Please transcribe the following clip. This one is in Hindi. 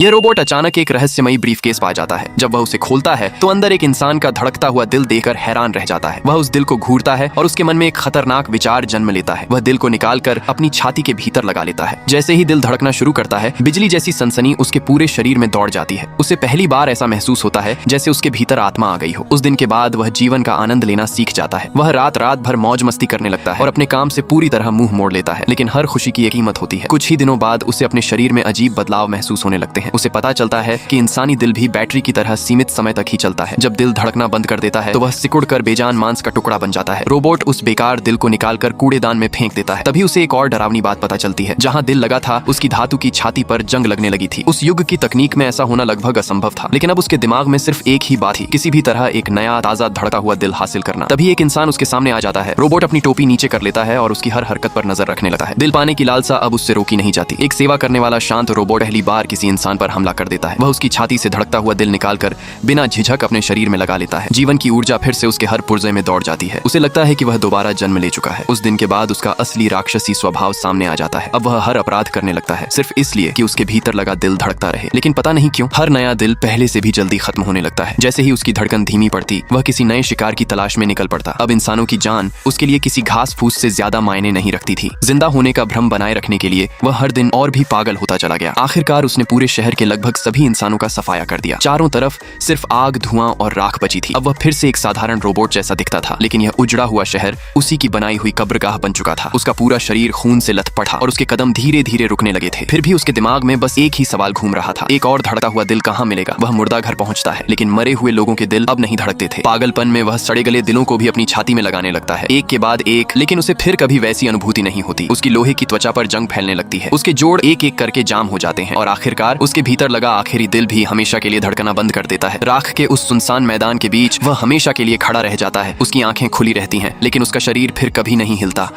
यह रोबोट अचानक एक रहस्यमयी ब्रीफकेस पा जाता है। जब वह उसे खोलता है तो अंदर एक इंसान का धड़कता हुआ दिल देखकर हैरान रह जाता है। वह उस दिल को घूरता है और उसके मन में एक खतरनाक विचार जन्म लेता है। वह दिल को निकालकर अपनी छाती के भीतर लगा लेता है। जैसे ही दिल धड़कना शुरू करता है, बिजली जैसी सनसनी उसके पूरे शरीर में दौड़ जाती है। उसे पहली बार ऐसा महसूस होता है जैसे उसके भीतर आत्मा आ गई हो। उस दिन के बाद वह जीवन का आनंद लेना सीख जाता है। वह रात रात भर मौज मस्ती करने लगता है और अपने काम से पूरी तरह मुंह मोड़ लेता है। लेकिन हर खुशी की एक कीमत होती है। कुछ ही दिनों बाद उसे अपने शरीर में अजीब बदलाव महसूस होने लगते हैं। उसे पता चलता है कि इंसानी दिल भी बैटरी की तरह सीमित समय तक ही चलता है। जब दिल धड़कना बंद कर देता है तो वह सिकुड़कर बेजान मांस का टुकड़ा बन जाता है। रोबोट उस बेकार दिल को निकालकर कूड़ेदान में फेंक देता है। तभी उसे एक और डरावनी बात पता चलती है। जहां दिल लगा था, उसकी धातु की छाती पर जंग लगने लगी थी। उस युग की तकनीक में ऐसा होना लगभग असंभव था, लेकिन अब उसके दिमाग में सिर्फ एक ही बात थी, किसी भी तरह एक नया ताजा धड़का हुआ दिल हासिल करना। तभी एक इंसान उसके सामने आ जाता है। रोबोट अपनी टोपी नीचे कर लेता है और उसकी हर हरकत पर नजर रखने लगता है। दिल पाने की लालसा अब उससे रोकी नहीं जाती। एक सेवा करने वाला शांत रोबोट पहली बार किसी इंसान पर हमला कर देता है। वह उसकी छाती से धड़कता हुआ दिल निकालकर बिना झिझक अपने शरीर में लगा लेता है। जीवन की ऊर्जा फिर से उसके हर पुर्जे में दौड़ जाती है। उसे लगता है कि वह दोबारा जन्म ले चुका है। उस दिन के बाद उसका असली राक्षसी स्वभाव सामने आ जाता है। अब वह हर अपराध करने लगता है, सिर्फ इसलिए कि उसके भीतर लगा दिल धड़कता रहे। लेकिन पता नहीं क्यों हर नया दिल पहले से भी जल्दी खत्म होने लगता है। जैसे ही उसकी धड़कन धीमी पड़ती, वह किसी नए शिकार की तलाश में निकल पड़ता। अब इंसानों की जान उसके लिए किसी घास फूस से ज्यादा मायने नहीं रखती थी। जिंदा होने का भ्रम बनाए रखने के लिए वह हर दिन और भी पागल होता चला गया। आखिरकार उसने पूरे शहर के लगभग सभी इंसानों का सफाया कर दिया। चारों तरफ सिर्फ आग, धुआं और राख बची थी। अब वह फिर से एक साधारण रोबोट जैसा दिखता था, लेकिन यह उजड़ा हुआ शहर उसी की बनाई हुई कब्रगाह बन चुका था। उसका पूरा शरीर खून से लथपथ था और उसके कदम धीरे धीरे रुकने लगे थे। फिर भी उसके दिमाग में बस एक ही सवाल घूम रहा था, एक और धड़कता हुआ दिल कहाँ मिलेगा। वह मुर्दा घर पहुंचता है, लेकिन मरे हुए लोगों के दिल अब नहीं धड़कते थे। पागलपन में वह सड़े गले दिलों को भी अपनी छाती में लगाने लगता है, एक के बाद एक। लेकिन उसे फिर कभी वैसी अनुभूति नहीं होती। उसकी लोहे की त्वचा पर जंग फैलने लगती है। उसके जोड़ एक एक करके जाम हो जाते हैं और आखिरकार उसके भीतर लगा आखिरी दिल भी हमेशा के लिए धड़कना बंद कर देता है। राख के उस सुनसान मैदान के बीच वह हमेशा के लिए खड़ा रह जाता है। उसकी आंखें खुली रहती हैं, लेकिन उसका शरीर फिर कभी नहीं हिलता।